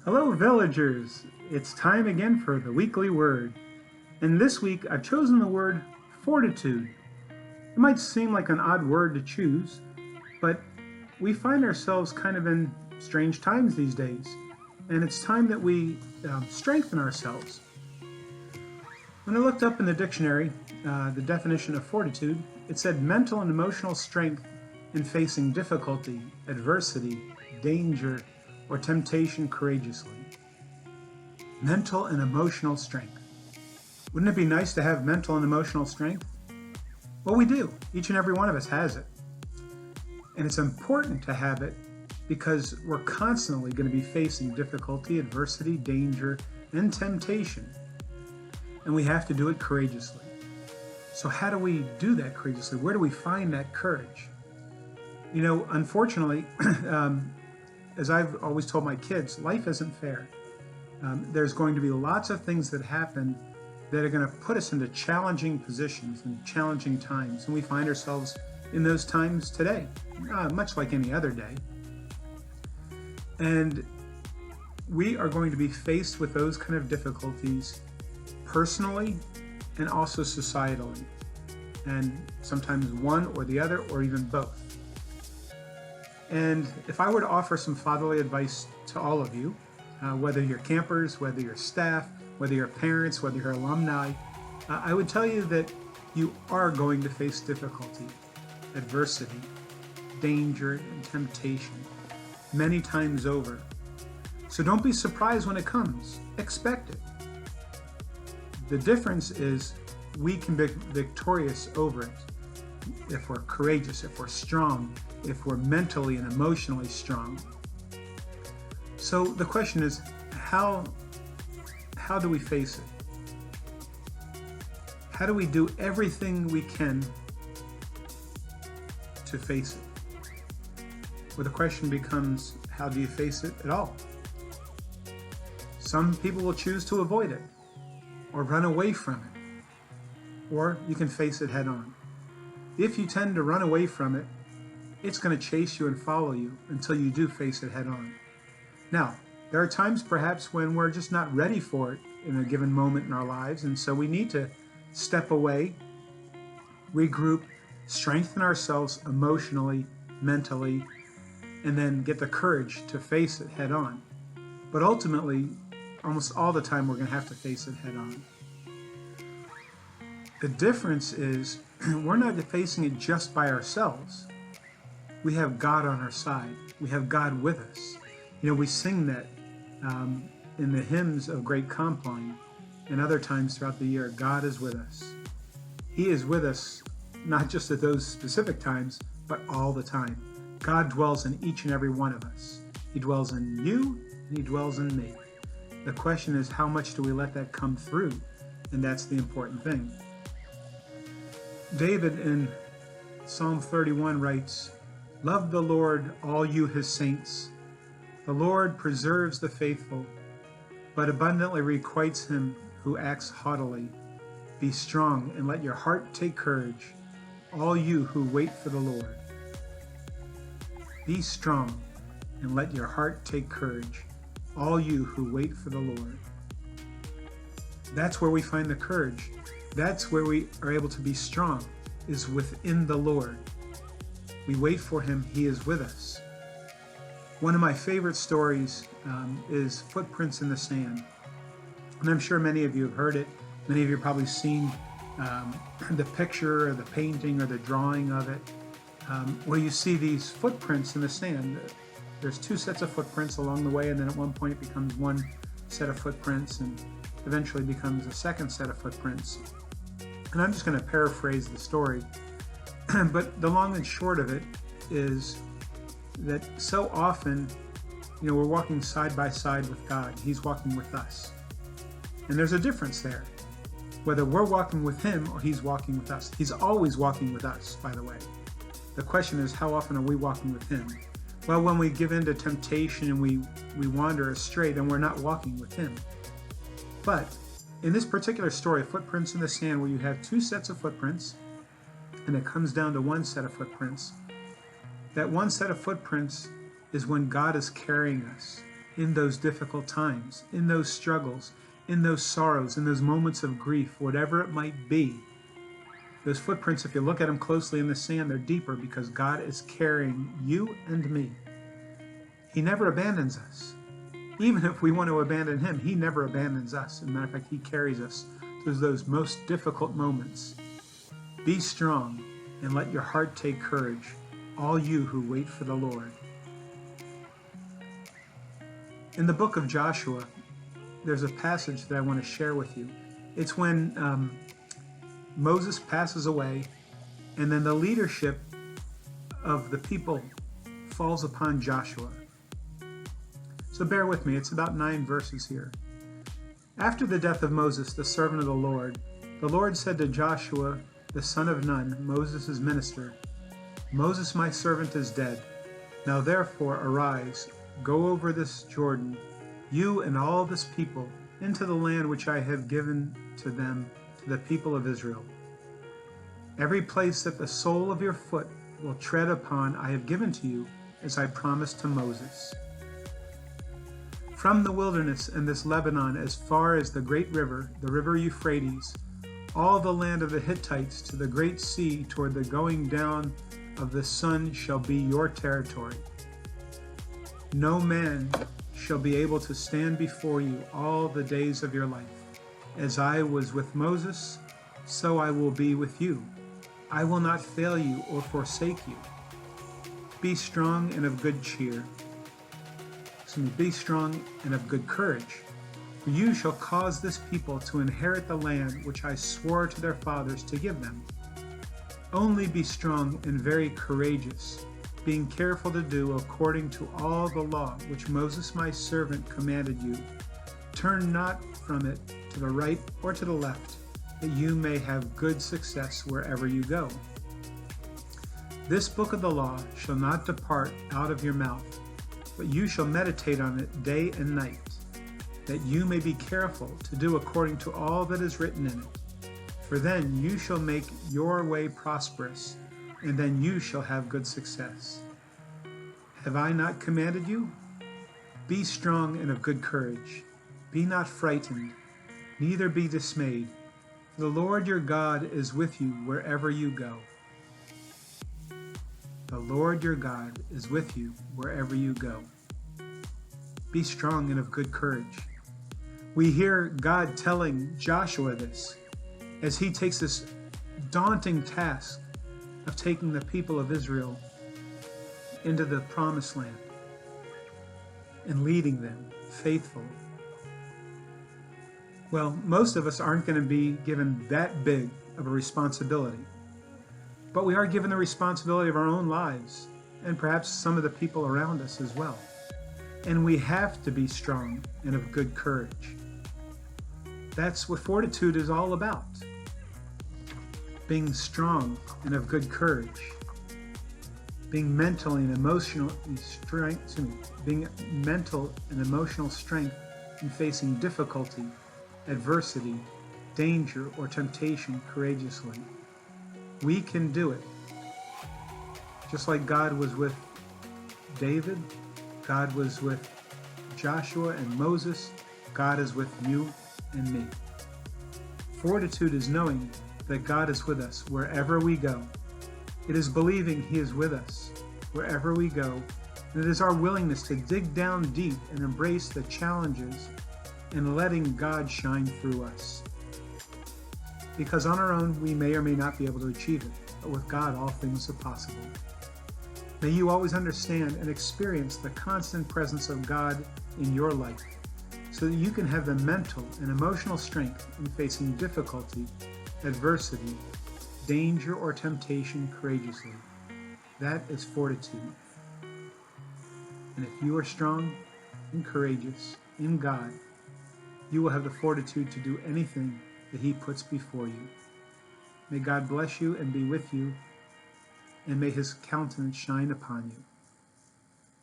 Hello, villagers! It's time again for the weekly word. And this week I've chosen the word fortitude. It might seem like an odd word to choose, but we find ourselves kind of in strange times these days. And it's time that we strengthen ourselves. When I looked up in the dictionary the definition of fortitude, it said mental and emotional strength in facing difficulty, adversity, danger, or temptation courageously. Mental and emotional strength. Wouldn't it be nice to have mental and emotional strength? Well, we do. Each and every one of us has it. And it's important to have it because we're constantly going to be facing difficulty, adversity, danger, and temptation. And we have to do it courageously. So how do we do that courageously? Where do we find that courage? You know, unfortunately, as I've always told my kids, life isn't fair. There's going to be lots of things that happen that are going to put us into challenging positions and challenging times. And we find ourselves in those times today, much like any other day. And we are going to be faced with those kind of difficulties personally and also societally. And sometimes one or the other, or even both. And if I were to offer some fatherly advice to all of you, whether you're campers, whether you're staff, whether you're parents, whether you're alumni, I would tell you that you are going to face difficulty, adversity, danger, and temptation many times over. So don't be surprised when it comes. Expect it. The difference is we can be victorious over it if we're courageous, if we're strong, if we're mentally and emotionally strong. So the question is, how do we face it? How do we do everything we can to face it? Well, the question becomes, how do you face it at all? Some people will choose to avoid it or run away from it, or you can face it head on. If you tend to run away from it, it's going to chase you and follow you until you do face it head on. Now, there are times perhaps when we're just not ready for it in a given moment in our lives, and so we need to step away, regroup, strengthen ourselves emotionally, mentally, and then get the courage to face it head on. But ultimately, almost all the time we're going to have to face it head on. The difference is we're not facing it just by ourselves. We have God on our side. We have God with us. You know, we sing that in the hymns of Great Compline and other times throughout the year. God is with us. He is with us not just at those specific times, but all the time. God dwells in each and every one of us. He dwells in you and He dwells in me. The question is, how much do we let that come through? And that's the important thing. David in Psalm 31 writes, "Love the Lord, all you His saints. The Lord preserves the faithful, but abundantly requites him who acts haughtily. Be strong and let your heart take courage, all you who wait for the Lord." Be strong and let your heart take courage, all you who wait for the Lord. That's where we find the courage. That's where we are able to be strong, is within the Lord. We wait for Him. He is with us. One of my favorite stories is Footprints in the Sand. And I'm sure many of you have heard it. Many of you have probably seen the picture or the painting or the drawing of it, where you see these footprints in the sand. There's two sets of footprints along the way, and then at one point it becomes one set of footprints and eventually becomes a second set of footprints. And I'm just going to paraphrase the story. But the long and short of it is that so often, you know, we're walking side by side with God. He's walking with us. And there's a difference there, whether we're walking with Him or He's walking with us. He's always walking with us, by the way. The question is, how often are we walking with Him? Well, when we give in to temptation and we wander astray, then we're not walking with Him. But in this particular story, Footprints in the Sand, where you have two sets of footprints, and it comes down to one set of footprints, that one set of footprints is when God is carrying us. in those difficult times, in those struggles, in those sorrows, in those moments of grief, whatever it might be. Those footprints, if you look at them closely in the sand, they're deeper because God is carrying you and me. He never abandons us. Even if we want to abandon him, he never abandons us. As a matter of fact, he carries us through those most difficult moments. Be strong and let your heart take courage, all you who wait for the Lord. In the book of Joshua, there's a passage that I want to share with you. It's when Moses passes away, and then the leadership of the people falls upon Joshua. So bear with me, it's about 9 verses here. After the death of Moses, the servant of the Lord said to Joshua, the son of Nun, Moses' minister, Moses my servant is dead. Now therefore arise, go over this Jordan, you and all this people, into the land which I have given to them, to the people of Israel. Every place that the sole of your foot will tread upon I have given to you, as I promised to Moses. From the wilderness and this Lebanon as far as the great river, the river Euphrates, all the land of the Hittites to the great sea toward the going down of the sun shall be your territory. No man shall be able to stand before you all the days of your life. As I was with Moses, so I will be with you. I will not fail you or forsake you. Be strong and of good cheer. Be strong and of good courage. For you shall cause this people to inherit the land which I swore to their fathers to give them. Only be strong and very courageous, being careful to do according to all the law which Moses my servant commanded you. Turn not from it to the right or to the left, that you may have good success wherever you go. This book of the law shall not depart out of your mouth, but you shall meditate on it day and night, that you may be careful to do according to all that is written in it. For then you shall make your way prosperous, and then you shall have good success. Have I not commanded you? Be strong and of good courage. Be not frightened, neither be dismayed. For the Lord your God is with you wherever you go. The Lord your God is with you wherever you go. Be strong and of good courage. We hear God telling Joshua this as he takes this daunting task of taking the people of Israel into the promised land and leading them faithfully. Well, most of us aren't going to be given that big of a responsibility, but we are given the responsibility of our own lives and perhaps some of the people around us as well. And we have to be strong and of good courage. That's what fortitude is all about. Being strong and of good courage. Being mentally and emotionally being mental and emotional strength in facing difficulty, adversity, danger, or temptation courageously. We can do it. Just like God was with David, God was with Joshua and Moses, God is with you and me. Fortitude is knowing that God is with us wherever we go. It is believing he is with us wherever we go, and it is our willingness to dig down deep and embrace the challenges and letting God shine through us. Because on our own, we may or may not be able to achieve it, but with God, all things are possible. May you always understand and experience the constant presence of God in your life, so that you can have the mental and emotional strength in facing difficulty, adversity, danger, or temptation courageously. That is fortitude. And if you are strong and courageous in God, you will have the fortitude to do anything that he puts before you. May God bless you and be with you, and may his countenance shine upon you.